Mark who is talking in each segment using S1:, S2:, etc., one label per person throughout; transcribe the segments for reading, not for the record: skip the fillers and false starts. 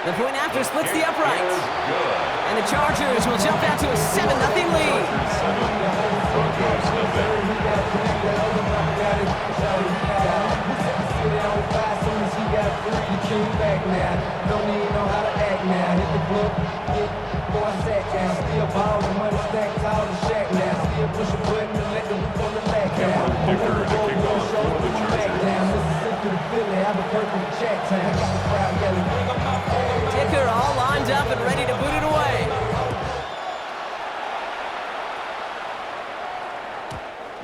S1: The point after splits the uprights. And the Chargers will jump out to a 7-0 lead. Dicker all lined up and ready to boot it away.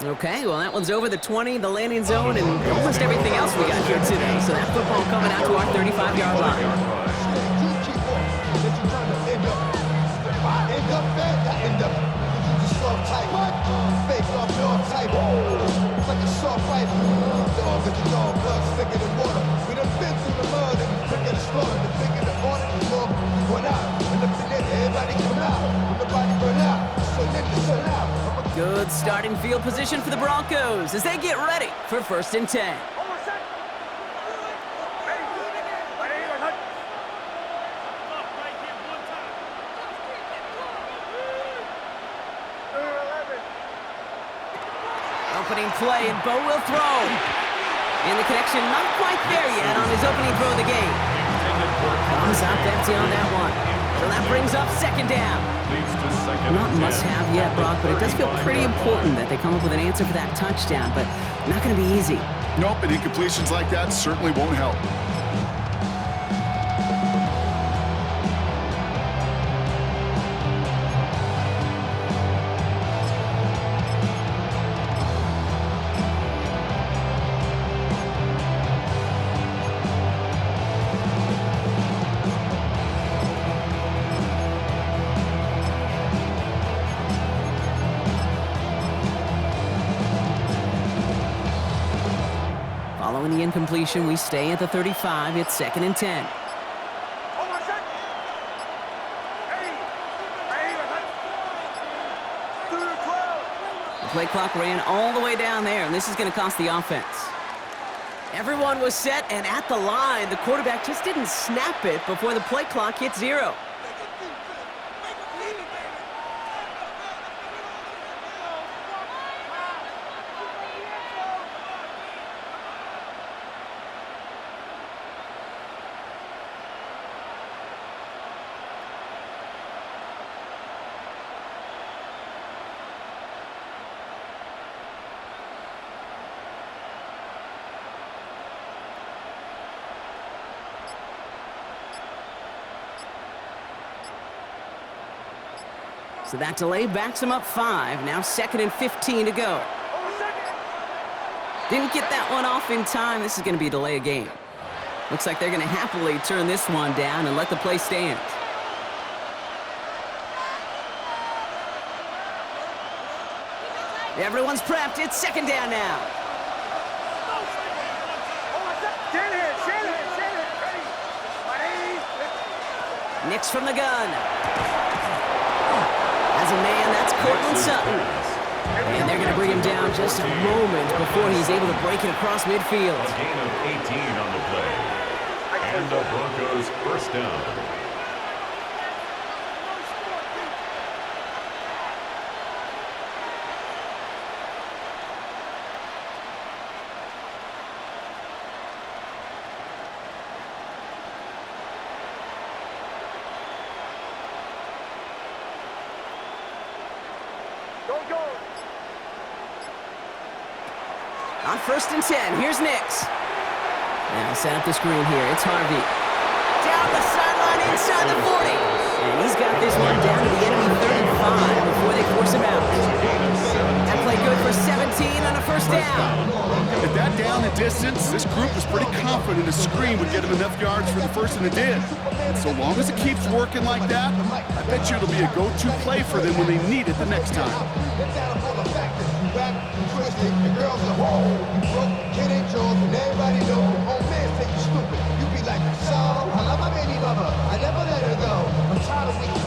S1: Okay, well, that one's over the 20, the landing zone, and almost everything else we got here today. So that football coming out to our 35-yard line. Good starting field position for the Broncos as they get ready for 1st and 10. Opening play, and Bo will throw. And the connection not quite there yet on his opening throw of the game. Comes up empty on that one. So that brings up 2nd down. Not must-have yet, Brock, but it does feel pretty important that they come up with an answer for that touchdown, but not going to be easy.
S2: Nope, and incompletions like that certainly won't help.
S1: Following the incompletion, we stay at the 35. It's 2nd and 10. The play clock ran all the way down there, and this is going to cost the offense. Everyone was set and at the line. The quarterback just didn't snap it before the play clock hit 0. So that delay backs him up 5. Now 2nd and 15 to go. Didn't get that one off in time. This is going to be a delay of game. Looks like they're going to happily turn this one down and let the play stand. Everyone's prepped. It's 2nd down now. Nix from the gun. As a man, that's Cortland Sutton. And they're going to bring him down just a moment before he's able to break it across midfield.
S3: A gain of 18 on the play. And the Broncos 1st down.
S1: On 1st and 10, here's Nix. Now set up the screen here. It's Harvey. Down the sideline inside the 40. And he's got this one down to the enemy 35 before they force him out. That play good for 17 on a 1st down.
S2: At that down and distance, this group was pretty confident a screen would get him enough yards for the 1st, and it did. And so long as it keeps working like that, I bet you it'll be a go-to play for them when they need it the next time. The girls are whoa, you broke, kid ain't yours, and everybody know. Oh man, think you stupid. You be like, so, I love my baby mama, I never let her go. I'm tired of weeks,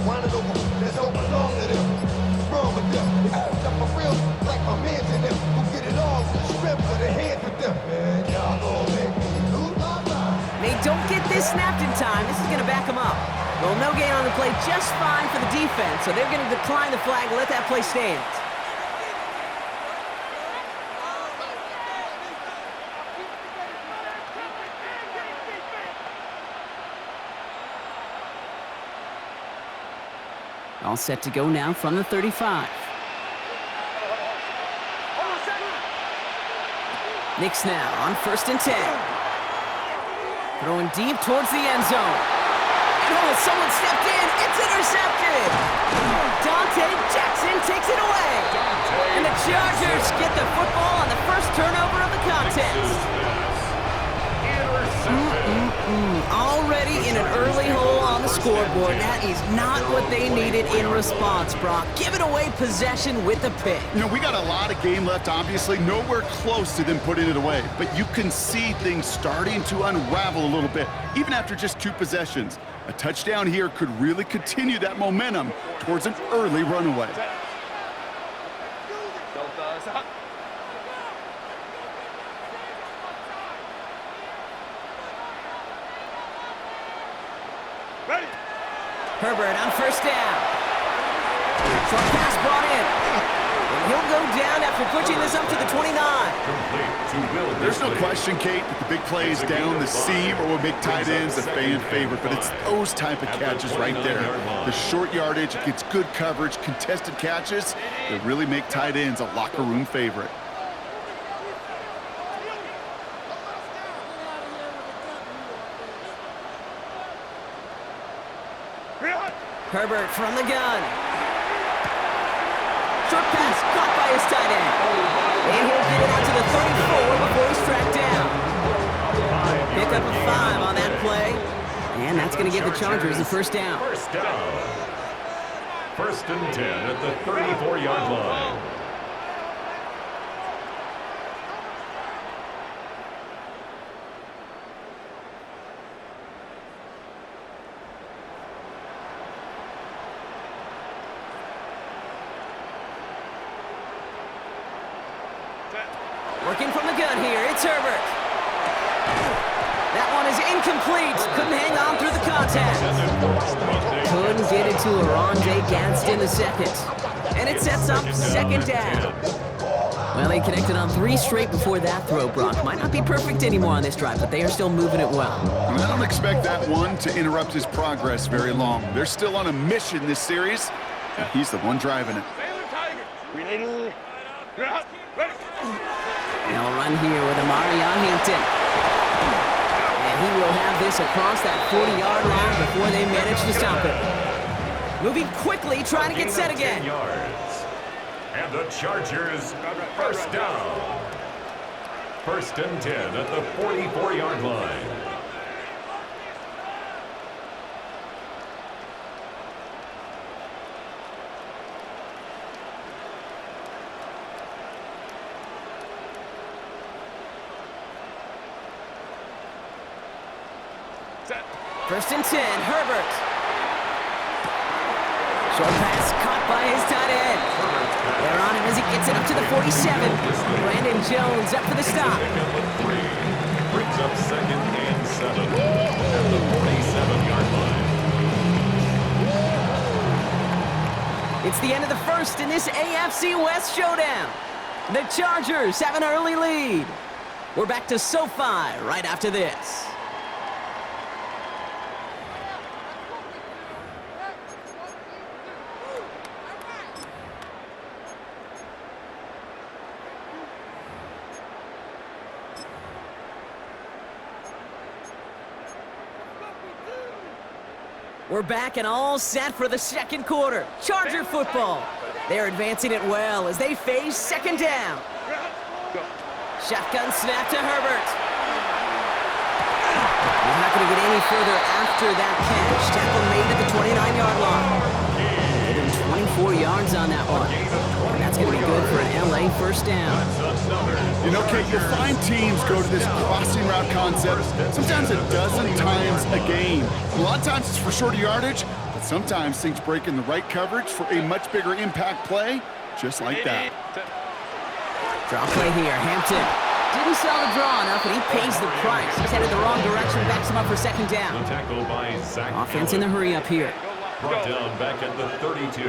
S2: wanna know there's no belong to them. What's wrong with them? They act up for real, like my man's in them. Who get it all, strip for the hands with them. Man, y'all gonna make me lose my mind.
S1: They don't get this snapped in time, this is going to back them up. Well, no gain on the play, just fine for the defense, so they're going to decline the flag and let that play stand. All set to go now from the 35. Knicks now on 1st and 10. Throwing deep towards the end zone. And oh, someone stepped in. It's intercepted. Dante Jackson takes it away. And the Chargers get the football on the first turnover of the contest. Already in an early hole on the scoreboard. That is not what they needed in response, Brock. Giving away possession with the pick.
S4: You know, we got a lot of game left, obviously. Nowhere close to them putting it away. But you can see things starting to unravel a little bit, even after just 2 possessions. A touchdown here could really continue that momentum towards an early runaway.
S1: Herbert on 1st down. Short pass brought in. And he'll go down after pushing this up to the 29.
S4: There's no question, Kate, that the big plays down the seam or will make tight ends a fan favorite, but it's those type of catches right there. The short yardage, gets good coverage, contested catches that really make tight ends a locker room favorite.
S1: Herbert from the gun. Short pass caught by his tight end. And he'll get it out to the 34 before he's tracked down. Pick up a 5 on that play. And that's going to give the Chargers the 1st down.
S3: 1st and 10 at the 34-yard line.
S1: Working from the gun here, it's Herbert. That one is incomplete. Couldn't hang on through the contact. Couldn't get it to Arondé Gadsden the second. And it sets up 2nd down. Well, he connected on 3 straight before that throw, Brock. Might not be perfect anymore on this drive, but they are still moving it well.
S4: And I don't expect that one to interrupt his progress very long. They're still on a mission this series, and he's the one driving it.
S1: They'll run here with Amarion Hampton. And he will have this across that 40-yard line before they manage to stop it. Moving quickly, trying to get set again.
S3: And the Chargers, 1st down. 1st and 10 at the 44-yard line.
S1: Set. 1st and 10, Herbert. Short pass caught by his tight end. They're on him as he gets it up to the 47. Brandon Jones up for the stop.
S3: Brings up 2nd and 7 at the 47-yard line.
S1: It's the end of the 1st in this AFC West showdown. The Chargers have an early lead. We're back to SoFi right after this. We're back and all set for the 2nd quarter. Charger football. They're advancing it well as they face 2nd down. Shotgun snap to Herbert. He's not going to get any further after that catch. Tackle made at the 29-yard line. Made him 24 yards on that one. And that's going to be good for an LA 1st down.
S4: You know, Kate, you'll find teams go to this crossing route concept sometimes a dozen times a game. A lot of times it's for shorter yardage, but sometimes things break in the right coverage for a much bigger impact play, just like that.
S1: Draw play here, Hampton. Didn't sell the draw enough, and he pays the price. He's headed the wrong direction, backs him up for second
S3: The
S1: down.
S3: tackle by Phyzeque.
S1: Offense in the hurry up here.
S3: Brought down back at the 32.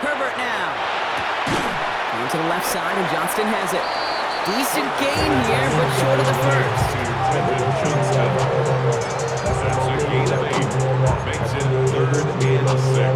S1: Herbert now. Going to the left side, and Johnston has it. Decent gain here, but short of the first.
S3: That's a gain of 8. Makes it 3rd and 6.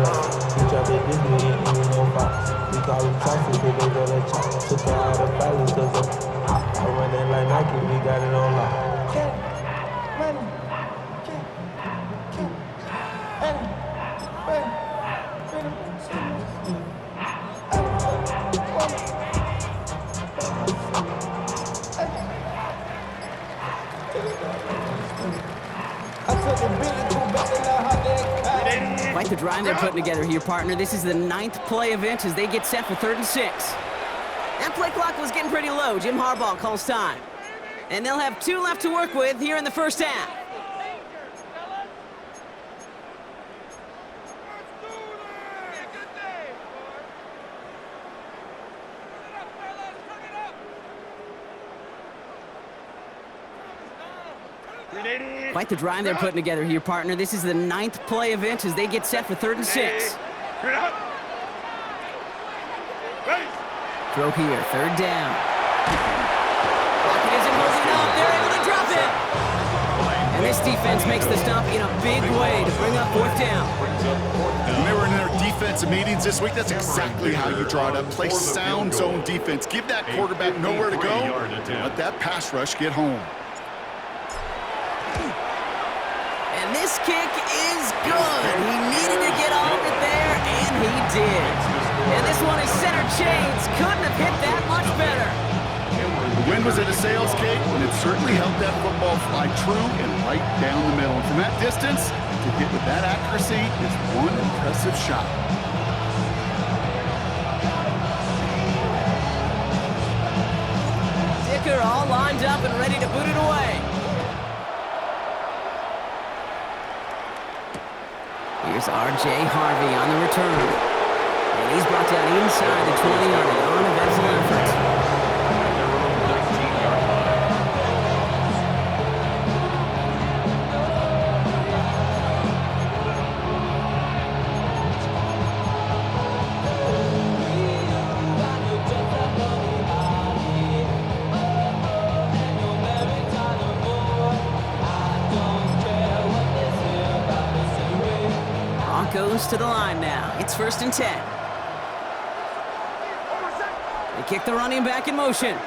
S1: Quite the drive they're putting together here, partner. This is the 9th play event as they get set for 3rd and 6. That play clock was getting pretty low. Jim Harbaugh calls time. And they'll have 2 left to work with here in the first half. Quite the drive they're putting together here, partner. This is the 9th play event as they get set for 3rd and 6. Throw here, 3rd down. Pocket isn't holding up. They're able to drop it. And this defense makes the stop in a big way to bring up 4th down.
S4: When they were in their defensive meetings this week, that's exactly how you draw it up. Play sound zone defense. Give that quarterback nowhere to go. Let that pass rush get home.
S1: And this kick is good. He needed to get all of it there, and he did. And this one is center chains. Couldn't have hit that much better.
S4: The wind was at a sales cake, and it certainly helped that football fly true and right down the middle. And from that distance, to hit with that accuracy is one impressive shot.
S1: Dicker all lined up and ready to boot it away. Here's R.J. Harvey on the return. And he's brought down inside the 20-yard line of excellent effort. Goes to the line now. It's 1st and 10. They kick the running back in motion.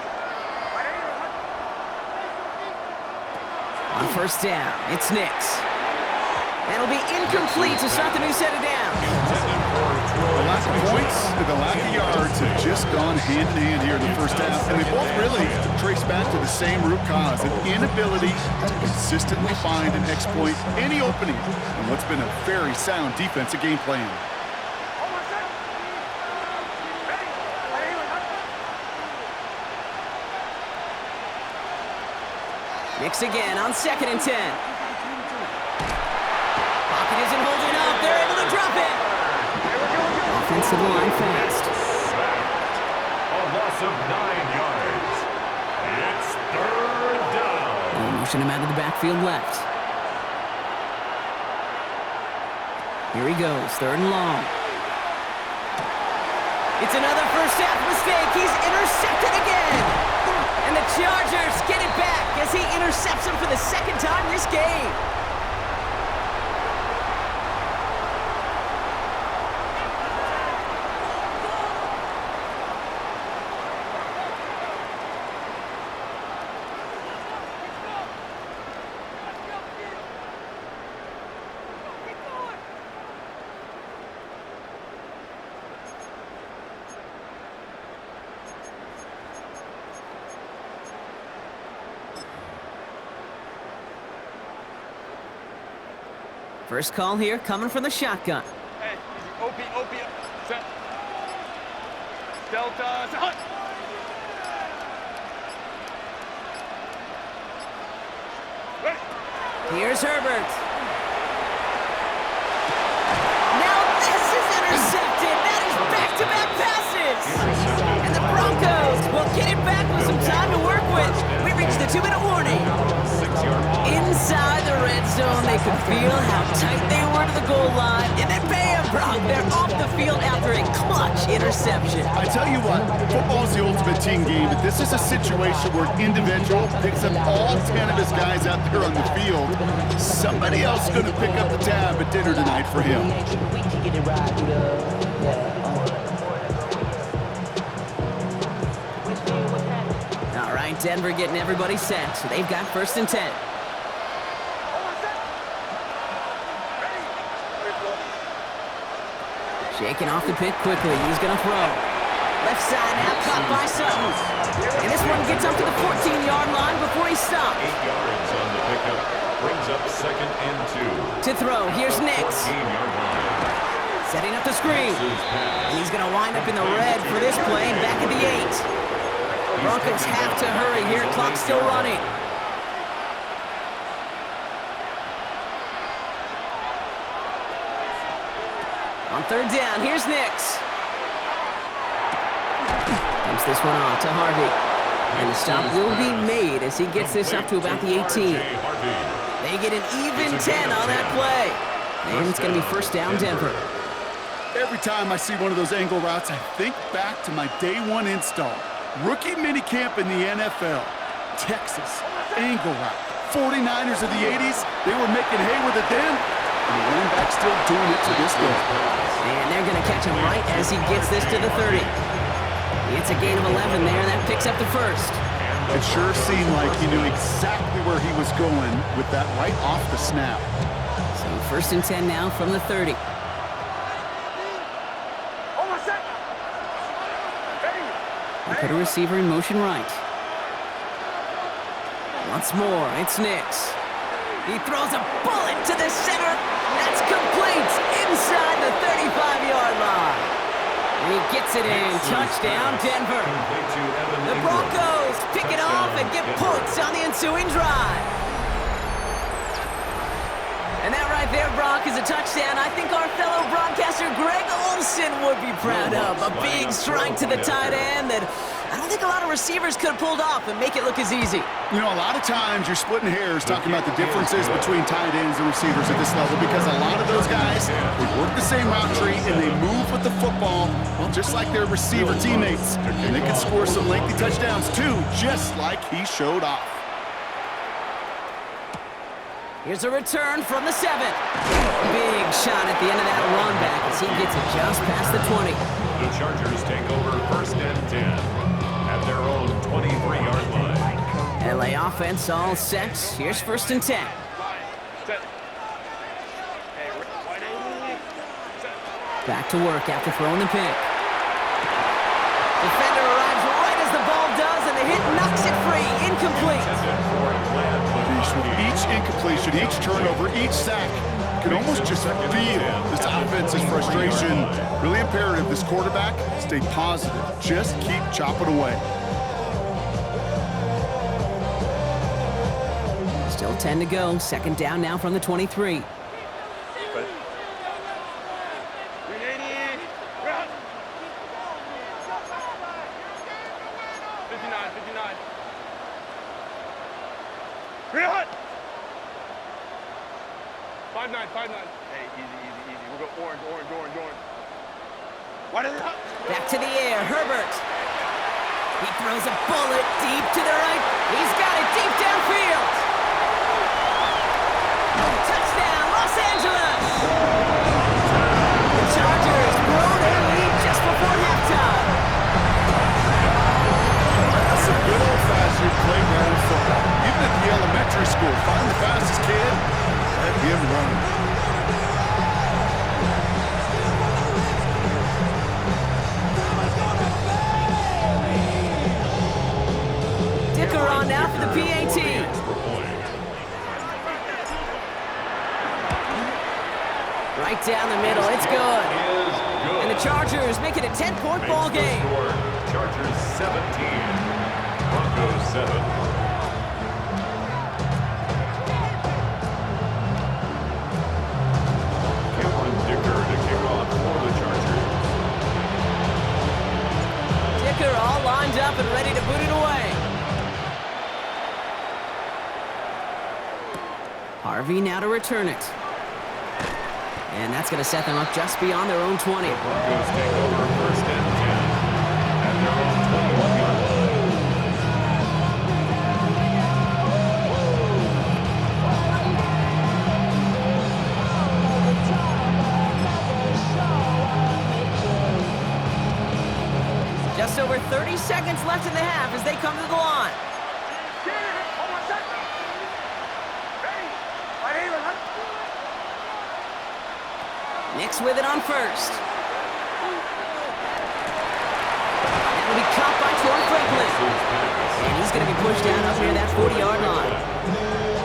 S1: On 1st down, it's Nix. That'll be incomplete to start the new set of downs.
S4: The lack of points and the lack of yards have just gone hand in hand here in the first half, and they both really trace back to the same root cause, an inability to consistently find and exploit any opening in what's been a very sound defensive game plan.
S1: Nix again on 2nd and 10. Pocket isn't holding up. They're able to drop it. Offensive line fast.
S3: A loss of 9 yards. It's 3rd down.
S1: They'll motion him out of the backfield left. Here he goes, 3rd and long. It's another first half mistake. He's intercepted again. And the Chargers get it back as he intercepts him for the 2nd time this game. First call here coming from the shotgun.
S5: Hey, OP, set. Delta, set.
S1: Here's Herbert. Now this is intercepted. That is back-to-back passes. And the Broncos 2-minute warning.
S3: 6-yard line.
S1: Inside the red zone, they could feel how tight they were to the goal line, and then bam, Brock, they're off the field after a clutch interception.
S4: I tell you what, football's the ultimate team game, but this is a situation where an individual picks up all 10 of his guys out there on the field. Somebody else is going to pick up the tab at dinner tonight for him.
S1: All right, Denver getting everybody set. So they've got 1st and 10. Shaking off the pick quickly. He's going to throw. Left side now, caught by Sutton. And this one gets up to the 14-yard line before he stopped.
S3: 8 yards on the pickup. Brings up 2nd and 2.
S1: To throw, here's Nix.
S3: 14-yard line.
S1: Setting up the screen. And he's going to wind up in the red for this play, back at the 8. Broncos have to hurry here. Clock's still running. On 3rd down, here's Nix. Dumps this one off to Harvey. And the stop will be made as he gets this up to about the 18. They get an even 10 on that play. And it's going to be 1st down, Denver.
S4: Every time I see one of those angle routes, I think back to my day 1 install. Rookie minicamp in the NFL. Texas, angle route. 49ers of the 80s, they were making hay with it then. And the running back's still doing it to this day.
S1: And they're going to catch him right as he gets this to the 30. It's a gain of 11 there. That picks up the 1st.
S4: It sure seemed like he knew exactly where he was going with that right off the snap.
S1: So 1st and 10 now from the 30. They put a receiver in motion right. Once more, it's Nix. He throws a bullet to the center. That's complete inside the 35-yard line. And he gets it in. Touchdown, Denver. The Broncos pick it off and get points on the ensuing drive. And that right there, Brock, is a touchdown I think our fellow broadcaster Greg Olsen would be proud of. A big strike to the tight end that I don't think a lot of receivers could have pulled off and make it look as easy.
S4: You know, a lot of times you're splitting hairs talking about the differences between tight ends and receivers at this level because a lot of those guys, they work the same route tree and they move with the football, well, just like their receiver teammates. And they can score some lengthy touchdowns too, just like he showed off.
S1: Here's a return from the 7. Big shot at the end of that run back as he gets it just past the 20.
S3: The Chargers take over 1st and 10 at their own 23-yard line.
S1: LA offense all set. Here's 1st and 10. Back to work after throwing the pick. Defender arrives right as the ball does, and the hit knocks it free. Incomplete.
S4: With each incompletion, each turnover, each sack, you can almost just feel this offense's frustration. Really imperative, this quarterback, stay positive. Just keep chopping away.
S1: Still 10 to go. 2nd down now from the 23. Back to the air, Herbert. He throws a bullet deep to the right. He's got it deep downfield. Touchdown, Los Angeles. The Chargers blow their lead just before halftime.
S4: That's a good old-fashioned playground football. Even at the elementary school, find the fastest kid, let him run.
S1: On now for the PAT. Right down the middle, it's good. And the Chargers make it a 10-point ball game.
S3: Chargers 17, Broncos 7.
S1: Dicker all lined up and ready to boot it away. Harvey now to return it. And that's going to set them up just beyond their own 20.
S3: Broncos take over first and 10 at their own 21-yard line.
S1: Just over 30 seconds left in the half as they come to the line. Nix with it on first. That'll be caught by Troy Franklin. And he's going to be pushed down up near that 40-yard line.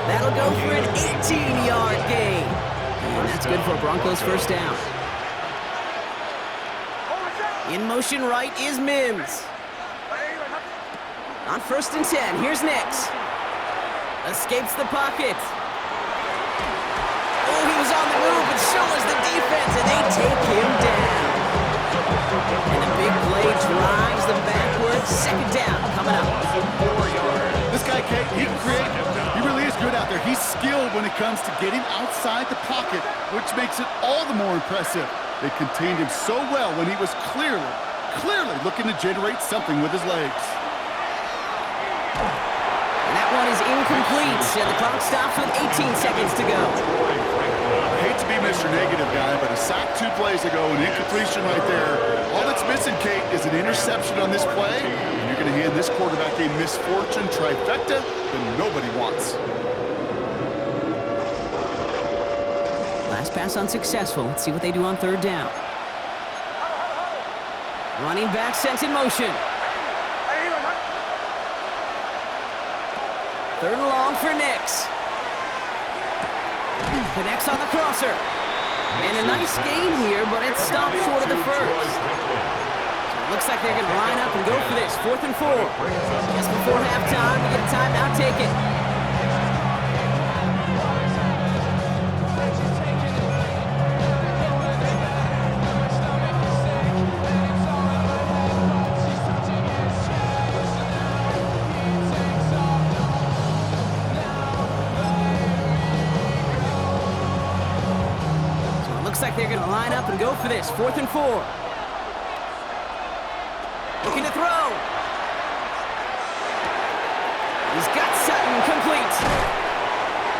S1: That'll go for an 18-yard gain. And that's good for a Broncos first down. In motion right is Mims. On first and 10, here's Nix. Escapes the pocket. Oh, he was on the move, but so was the defense, and they take him down. And the big play drives them backwards. Second down coming up.
S4: This guy, Kate, he can create. He really is good out there. He's skilled when it comes to getting outside the pocket, which makes it all the more impressive. They contained him so well when he was clearly looking to generate something with his legs.
S1: And that one is incomplete, and the clock stops with 18 seconds to go.
S4: I hate to be Mr. Negative guy, but a sack 2 plays ago, an incompletion right there. All that's missing, Kate, is an interception on this play, and you're going to hand this quarterback a misfortune trifecta that nobody wants.
S1: Last pass unsuccessful. Let's see what they do on third down. Running back sent in motion. Third and long for Nix. Connects on the crosser. And a nice gain here, but it stopped short of the first. So it looks like they're going to line up and go for this. 4th and 4. Just before halftime, we get a timeout taken. Looks like they're going to line up and go for this. 4th and 4. Looking to throw. He's got Sutton complete.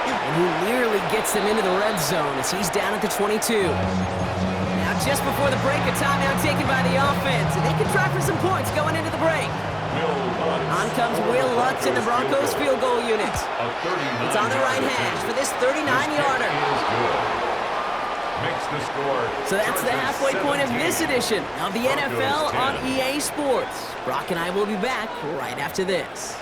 S1: And he nearly gets them into the red zone as he's down at the 22. Now just before the break, a timeout taken by the offense. And they can try for some points going into the break. On comes Will Lutz in the Broncos field goal unit. It's on the right hash for this 39-yarder.
S3: Makes the score.
S1: So that's the halfway point of this edition of the NFL on EA Sports. Brock and I will be back right after this.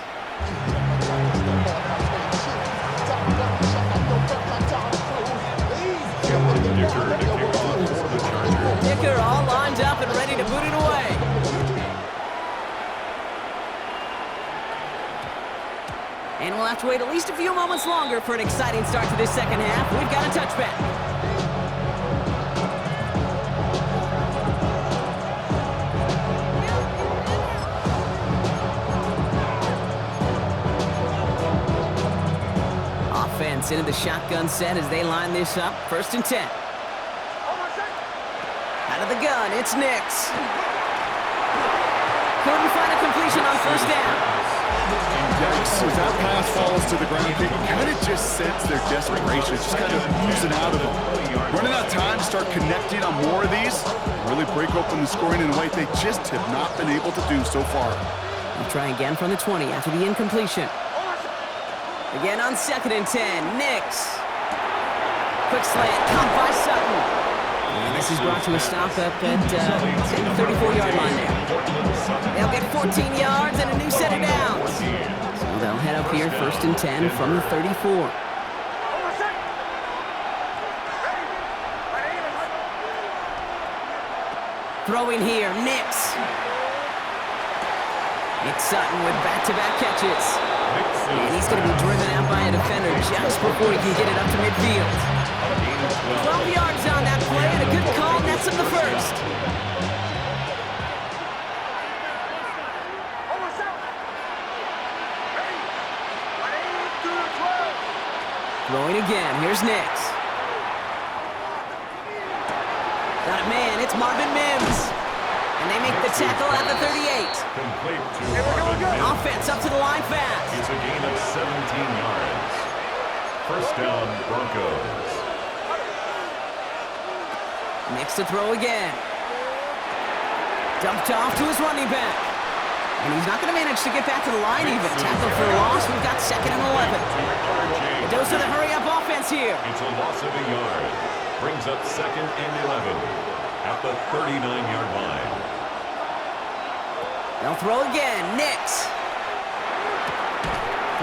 S1: Dicker all lined up and ready to boot it away. And we'll have to wait at least a few moments longer for an exciting start to this second half. We've got a touchback. Offense into the shotgun set as they line this up. 1st and 10. Out of the gun, it's Nix. Couldn't find a completion on 1st down.
S4: Yikes, as that pass falls to the ground, you can kind of just sense their desperation. It's just kind of oozing out of them. Running out of time to start connecting on more of these, really break open the scoring in a way they just have not been able to do so far.
S1: We'll try again from the 20 after the incompletion. Again on 2nd and 10, Nix. Quick slant, caught by Sutton. And this is brought to a stop up at the 34-yard line there. They'll get 14 yards and a new set of downs. So they'll head up here 1st and 10 from the 34. Throwing here, Nix. It's Sutton with back-to-back catches. And he's going to be driven out by a defender just before he can get it up to midfield. 12 yards on that play and a good call nets him the first. Throwing again. Here's Nix. Got it, man. It's Marvin Mims. And they make the tackle at the 38.
S3: Complete to Marvin Mims.
S1: Offense up to the line fast.
S3: It's a gain of 17 yards. First down, Broncos.
S1: Nix to throw again. Dumped off to his running back. And he's not going to manage to get back to the line even. Tackle for a loss. We've got 2nd and 11. It goes to the hurry-up offense here.
S3: It's a loss of a yard. Brings up 2nd and 11 at the 39-yard line.
S1: They'll throw again. Nix.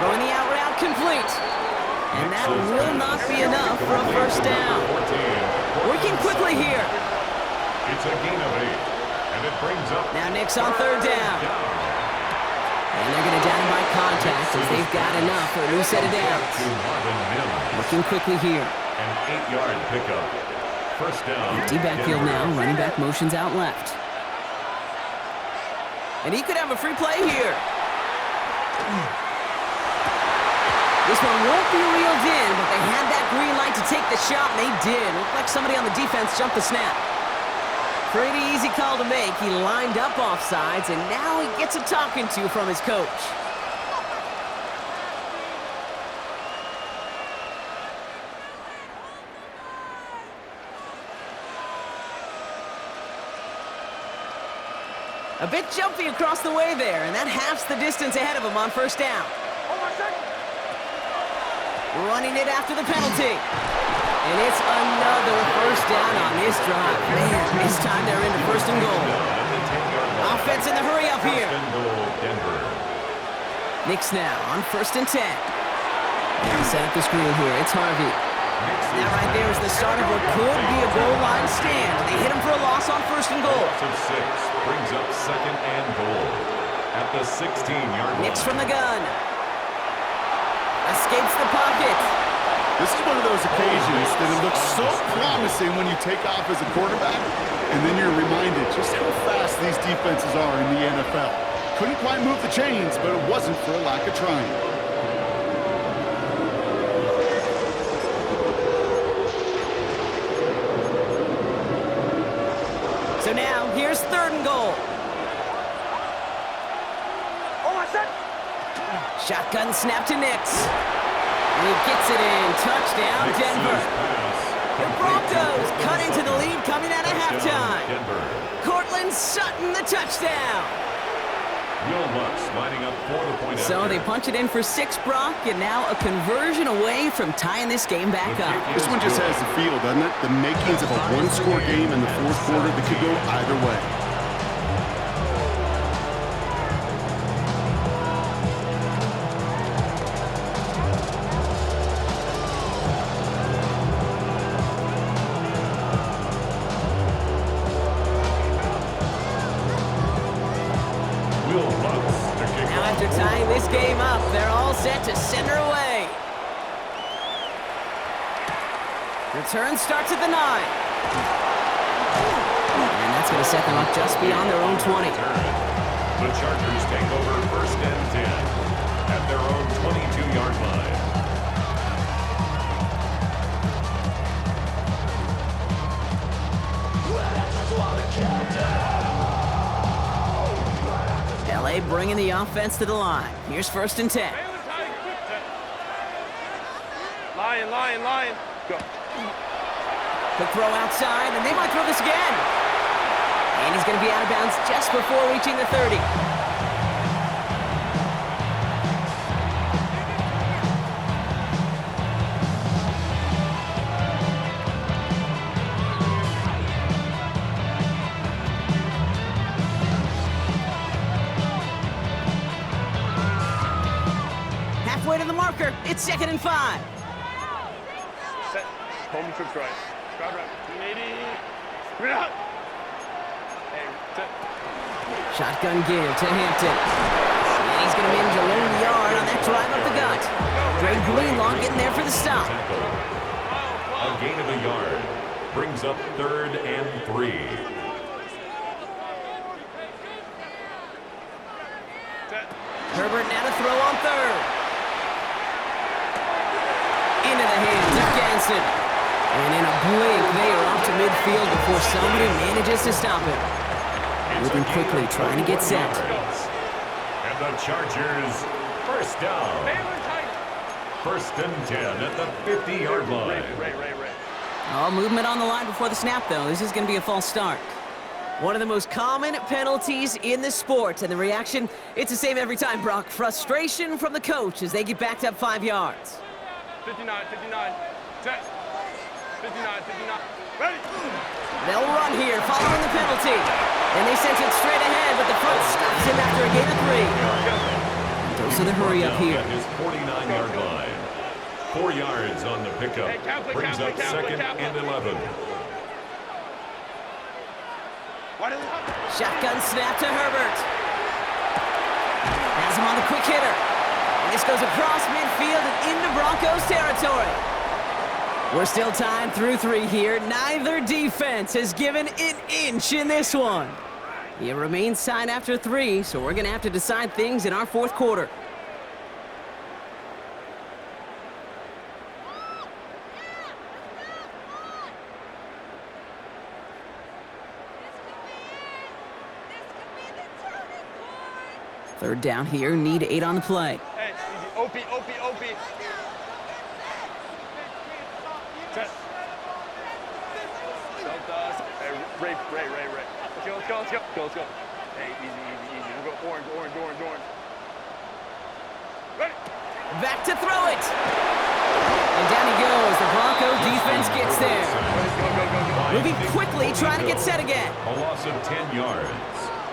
S1: Throwing the out route complete. And that will not be enough for a first down. Working quickly here.
S3: It's a gain of 8. And it brings up...
S1: Now Nix on 3rd down. And they're going to down by contact as they've got enough for a new set of downs. Working quickly here.
S3: An 8-yard pickup. First down.
S1: Empty backfield now. Running back motions out left. And he could have a free play here. This one won't be reeled in, but they had that green light to take the shot, and they did. Looked like somebody on the defense jumped the snap. Pretty easy call to make. He lined up offsides, and now he gets a talking to from his coach. A bit jumpy across the way there, and that halves the distance ahead of him on first down. Running it after the penalty. And it's another first down on this drive. Man, this time they're into 1st and goal. Offense in the hurry up here. Nix now on 1st and 10. And set up the screen here. It's Harvey. That right there is the start of what could be a goal line stand. They hit him for a loss on 1st and goal.
S3: Loss of 6 brings up 2nd and goal at the 16-yard line.
S1: Nix from the gun. Escapes the pocket.
S4: This is one of those occasions that it looks so promising when you take off as a quarterback, and then you're reminded just how fast these defenses are in the NFL. Couldn't quite move the chains, but it wasn't for a lack of trying.
S1: So now, here's 3rd and goal. Shotgun snap to Nix. And he gets it in. Touchdown, Denver. The Broncos cut into the lead coming out of halftime. Cortland Sutton, the touchdown.
S3: Will Lutz lining up for the point.
S1: So they punch it in for 6, Brock, and now a conversion away from tying this game back up.
S4: This one just has the feel, doesn't it? The makings of a one-score game in the 4th quarter that could go either way.
S1: Now after tying this game up, they're all set to send her away. Return starts at the 9. And that's going to set them up just beyond their own 20.
S3: The Chargers take over 1st and 10 at their own 22-yard line.
S1: LA bringing the offense to the line. Here's 1st and 10.
S5: Lion. Go.
S1: The throw outside, and they might throw this again. And he's going to be out of bounds just before reaching the 30. Halfway to the marker. It's 2nd and 5.
S5: Set. Home trips right. Right. Maybe. Bring it out. Hey, set.
S1: Shotgun give to Hampton. And he's going to manage a lone yard on that drive up the gut. Greg Greenlaw getting there for the stop.
S3: A gain of a yard brings up 3rd and 3.
S1: Herbert now to throw on 3rd. Into the Johnson. And in a blink, they are off to midfield before somebody manages to stop him. Moving quickly, trying to get set.
S3: And the Chargers, first down. First and 10 at the 50-yard line.
S1: All movement on the line before the snap, though. This is going to be a false start. One of the most common penalties in the sport, and the reaction, it's the same every time, Brock. Frustration from the coach as they get backed up 5 yards.
S5: 59, 59, set. 59, 59, ready.
S1: They'll run here following the penalty. And they sent it straight ahead, but the front stops him after a gain of 3. Goes to the hurry up here.
S3: At his 49-yard line. 4 yards on the pickup. Brings up second and 11.
S1: Shotgun snap to Herbert. Has him on the quick hitter. And this goes across midfield and into Broncos territory. We're still tied through 3 here. Neither defense has given an inch in this one. It remains tied after 3, so we're going to have to decide things in our 4th quarter. Third down here, need 8 on the play.
S5: Hey, easy. Opie. Set. Hey, Ray. Let's go. Hey, easy. We'll go orange. Ready.
S1: Back to throw it. And down he goes. The Bronco defense gets there.
S5: Go.
S1: Moving quickly, trying to get set again.
S3: A loss of 10 yards.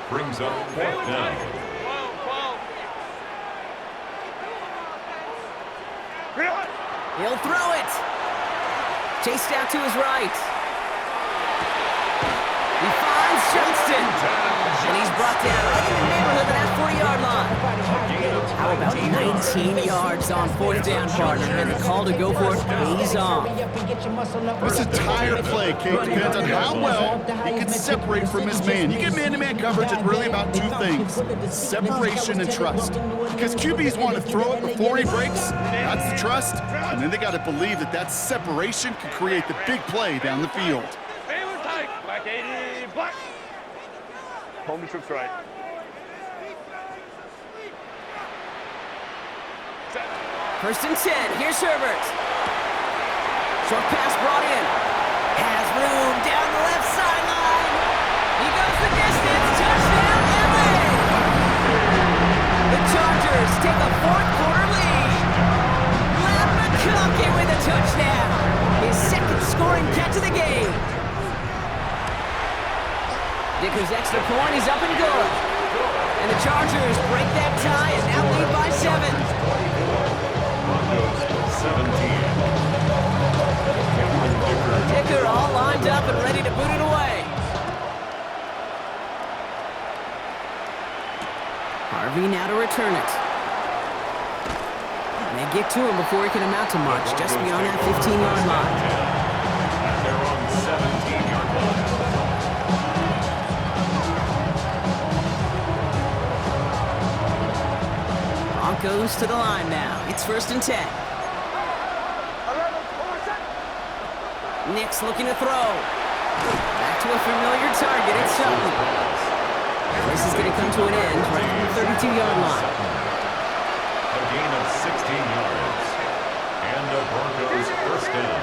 S3: Brings up 4th down.
S5: 12.
S1: He'll throw it. Chased out to his right. He finds Johnston. And he's brought down right in the neighborhood of that 40-yard line. How about 19 yards on 4th down, partner? And the call to go for it pays off.
S4: This entire play, Kate, depends on how well he can separate from his man. You get man-to-man coverage, it's really about 2 things: separation and trust. Because QBs want to throw it before he breaks, that's the trust, and then they got to believe that that separation can create the big play down the field.
S5: Black 80, black. Home to troops right. Set.
S1: First and 10, here's Herbert. Short pass brought in. Has room down the left sideline. He goes the distance. Touchdown, LA! The Chargers take a 4th quarter lead. Lam McConkey with a touchdown. His 2nd scoring catch of the game. Dicker's extra point is up and good. And the Chargers break that tie and now lead by 7.
S3: Broncos 17.
S1: Dicker all lined up and ready to boot it away. Harvey now to return it. And they get to him before he can amount to much, just beyond that 15-yard line.
S3: They're on 17-yard line.
S1: Broncos to the line now. It's 1st and 10. Nick's looking to throw. Back to a familiar target. It's Sutton. This is going to come to an end right from the 32-yard line.
S3: A gain of 16 yards. And the Broncos first down.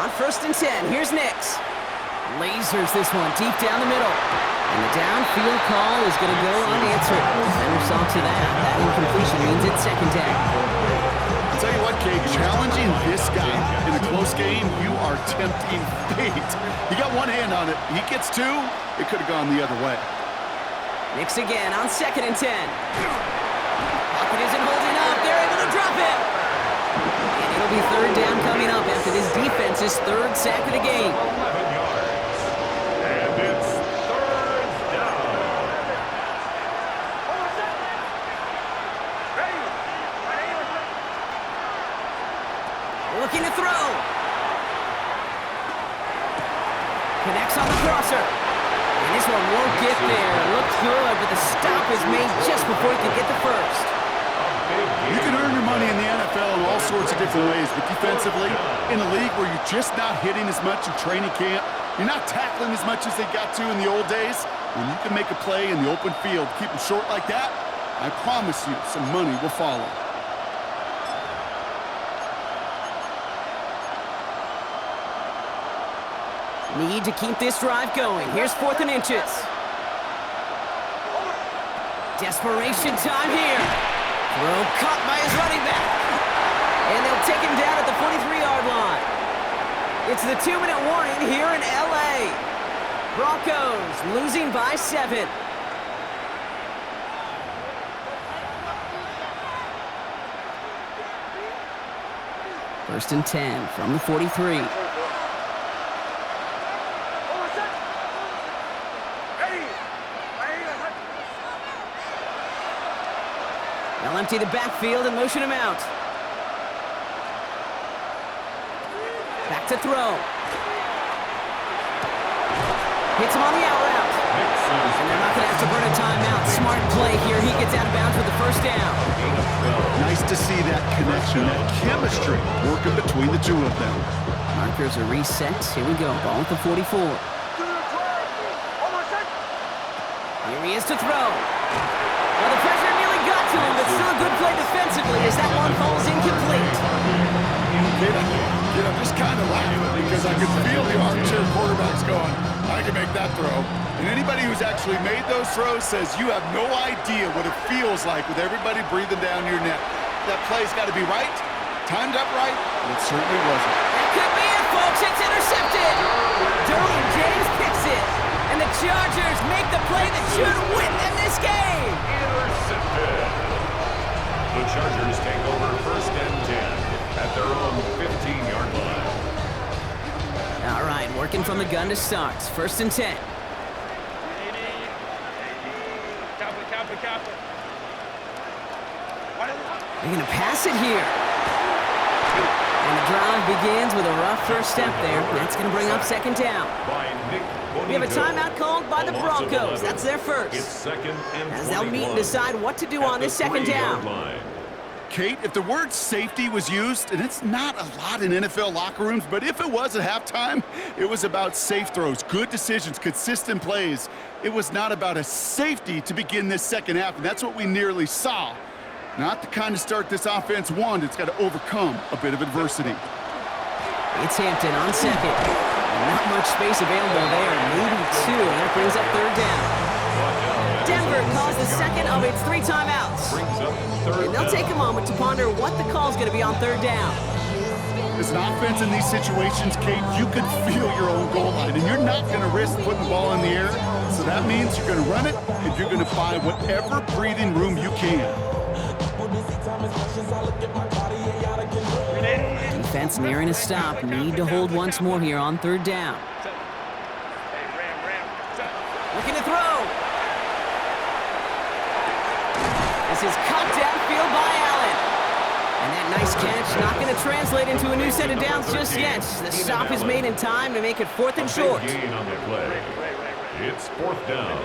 S1: On 1st and 10, here's Nix. Lasers this one deep down the middle. And the downfield call is going to go unanswered. Defender saw to that. That incompletion means it's 2nd down.
S4: I'll tell you what, Kate, challenging this guy in a close game, you are tempting fate. He got 1 hand on it. He gets 2, it could have gone the other way.
S1: Nix again on 2nd and 10. Pocket isn't holding up. They're able to drop it. And it'll be 3rd down coming up after this defense's 3rd sack of the game.
S3: 11 yards. And it's 3rd down.
S1: Looking to throw. Connects on the crosser. And this one won't get there. Looks good, but the stop is made just before he can get the first.
S4: You can earn your money in the NFL in all sorts of different ways, but defensively, in a league where you're just not hitting as much in training camp, you're not tackling as much as they got to in the old days, when you can make a play in the open field, keep them short like that, I promise you some money will follow.
S1: Need to keep this drive going. Here's 4th and inches. Desperation time here. Throw caught by his running back. And they'll take him down at the 43-yard line. It's the 2-minute warning here in L.A. Broncos losing by 7. First and 10 from the 43. They'll empty the backfield and motion him out. Back to throw. Hits him on the out route. And they're not going to have to burn a timeout. Smart play here. He gets out of bounds with the first down.
S4: Nice to see that connection, that chemistry working between the two of them.
S1: Markers are reset. Here we go. Ball at the 44. Here he is to throw. Well, the pressure nearly got to him, but still a good play defensively as that one falls incomplete.
S4: I'm just kind of laughing because I can feel the armchair quarterbacks going, I can make that throw. And anybody who's actually made those throws says you have no idea what it feels like with everybody breathing down your neck. That play's got to be right, timed up right, and it certainly wasn't.
S1: That could be it, folks. It's intercepted. Derwin James picks it. And the Chargers make the play that should win them this game.
S3: Intercepted. The Chargers take over 1st and 10 at their own 15-yard line.
S1: All right, working from the gun to start. 1st and 10. They're going to pass it here. And the drive begins with a rough first step there. That's going to bring up 2nd down. We have a timeout called by the Broncos. That's their first.
S3: It's 2nd and
S1: as they'll meet and decide what to do on this 2nd down.
S4: Kate, if the word safety was used, and it's not a lot in NFL locker rooms, but if it was at halftime, it was about safe throws, good decisions, consistent plays. It was not about a safety to begin this 2nd half, and that's what we nearly saw. Not the kind of start this offense wanted. It's got to overcome a bit of adversity.
S1: It's Hampton on 2nd. Not much space available there, maybe 2, and that brings up 3rd down. Denver calls the 2nd of its 3 timeouts. And they'll take a moment to ponder what the call is going to be on 3rd down.
S4: As an offense in these situations, Kate, you can feel your own goal line, and you're not going to risk putting the ball in the air. So that means you're going to run it, and you're going to buy whatever breathing room you can.
S1: Defense nearing a stop. Need to hold once more here on 3rd down. Looking to throw. This is cut downfield by Allen. And that nice catch not going to translate into a new set of downs just yet. The stop is made in time to make it 4th and short.
S3: Gain on the play. It's 4th down.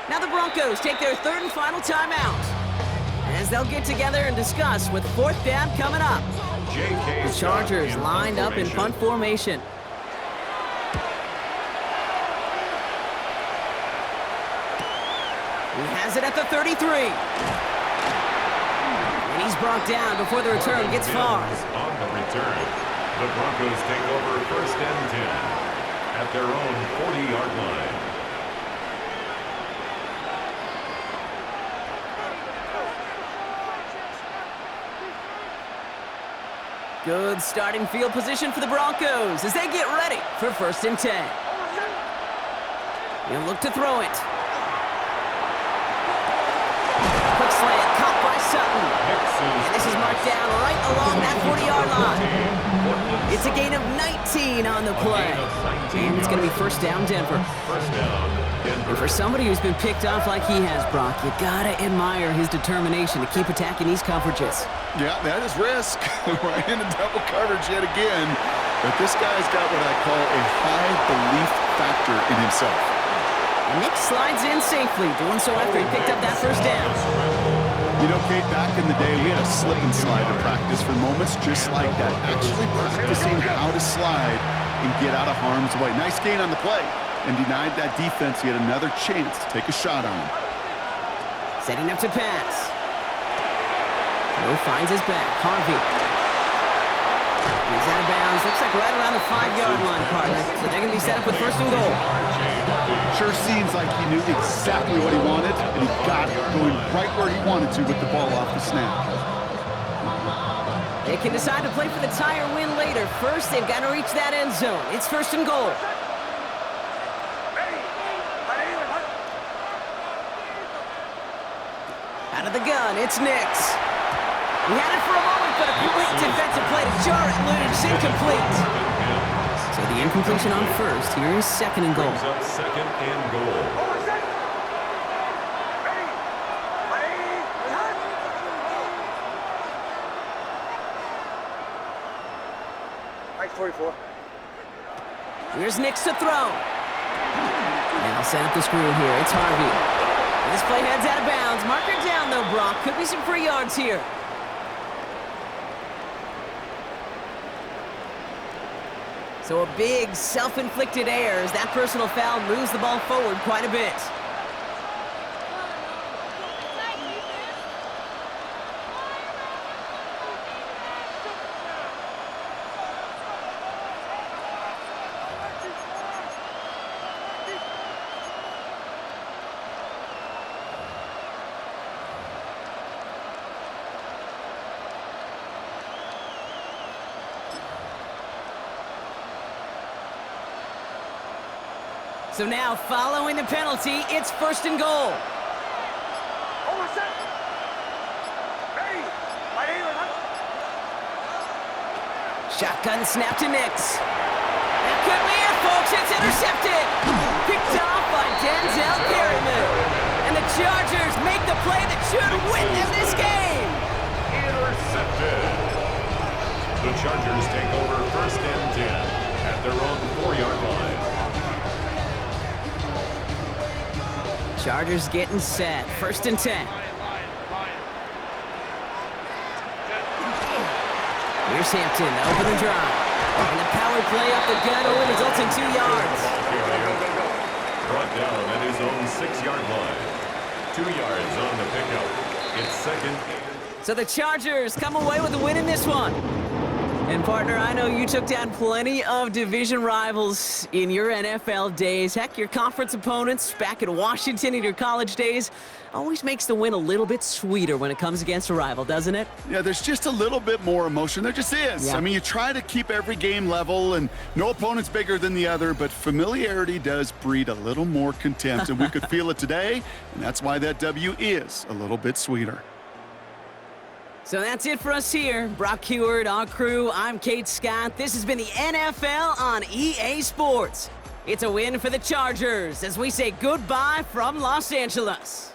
S1: Now the Broncos take their 3rd and final timeout as they'll get together and discuss with 4th down coming up. The Chargers lined up in punt formation. He has it at the 33. And he's brought down before the return gets far.
S3: On the return, the Broncos take over 1st and 10 at their own 40-yard line.
S1: Good starting field position for the Broncos as they get ready for 1st and 10. He'll look to throw it. Quick slant, caught by Sutton. And this is marked down right along that 40-yard line. It's a gain of 19 on the play. And it's going to be 1st down, Denver.
S3: 1st down, Denver.
S1: And for somebody who's been picked off like he has, Brock, you gotta admire his determination to keep attacking these coverages.
S4: Yeah, that is risk. We're in a double coverage yet again. But this guy's got what I call a high belief factor in himself.
S1: And Nick slides in safely, doing so after he picked up that first down.
S4: You know, Kate, back in the day, we had a slip and slide to practice for moments just like that. Actually practicing how to slide and get out of harm's way. Nice gain on the play, and denied that defense yet another chance to take a shot on him.
S1: Setting up to pass. Lowe finds his back. Harvey. He's out of bounds. Looks like right around the 5-yard line, partner. So they're going to be set up with first and goal.
S4: Sure seems like he knew exactly what he wanted, and he got it going right where he wanted to with the ball off the snap.
S1: They can decide to play for the tie or win later. First, they've got to reach that end zone. It's first and goal. Out of the gun, it's Nix. He had it for a moment, but a quick defensive play to jar it loose. It's incomplete. So the incompletion on first. Here is second and goal.
S3: Brings up second and goal.
S5: Mike 44.
S1: Here's Nix to throw. Now set up the screen here. It's Harvey. This play heads out of bounds. Marker down, though, Brock. Could be some free yards here. So a big self-inflicted error as that personal foul moves the ball forward quite a bit. So now, following the penalty, it's first and goal. Shotgun snap to Nix. That could be it, folks. It's intercepted. Picked off by Denzel Perryman. And the Chargers make the play that should win them this game.
S3: Intercepted. The Chargers take over first and 10 at their own 4-yard line.
S1: Chargers getting set. First and 10. Here's Hampton, open the drive. And the power play up the gut only results in 2 yards.
S3: Brought down at his own 6-yard line. 2 yards on the pickup. It's second.
S1: So the Chargers come away with a win in this one. And partner, I know you took down plenty of division rivals in your NFL days. Heck, your conference opponents back in Washington in your college days always makes the win a little bit sweeter when it comes against a rival, doesn't it?
S4: Yeah, there's just a little bit more emotion. There just is.
S1: Yeah.
S4: I mean, you try to keep every game level, and no opponent's bigger than the other, but familiarity does breed a little more contempt, and we could feel it today, and that's why that W is a little bit sweeter.
S1: So that's it for us here. Brock Heward, our crew, I'm Kate Scott. This has been the NFL on EA Sports. It's a win for the Chargers as we say goodbye from Los Angeles.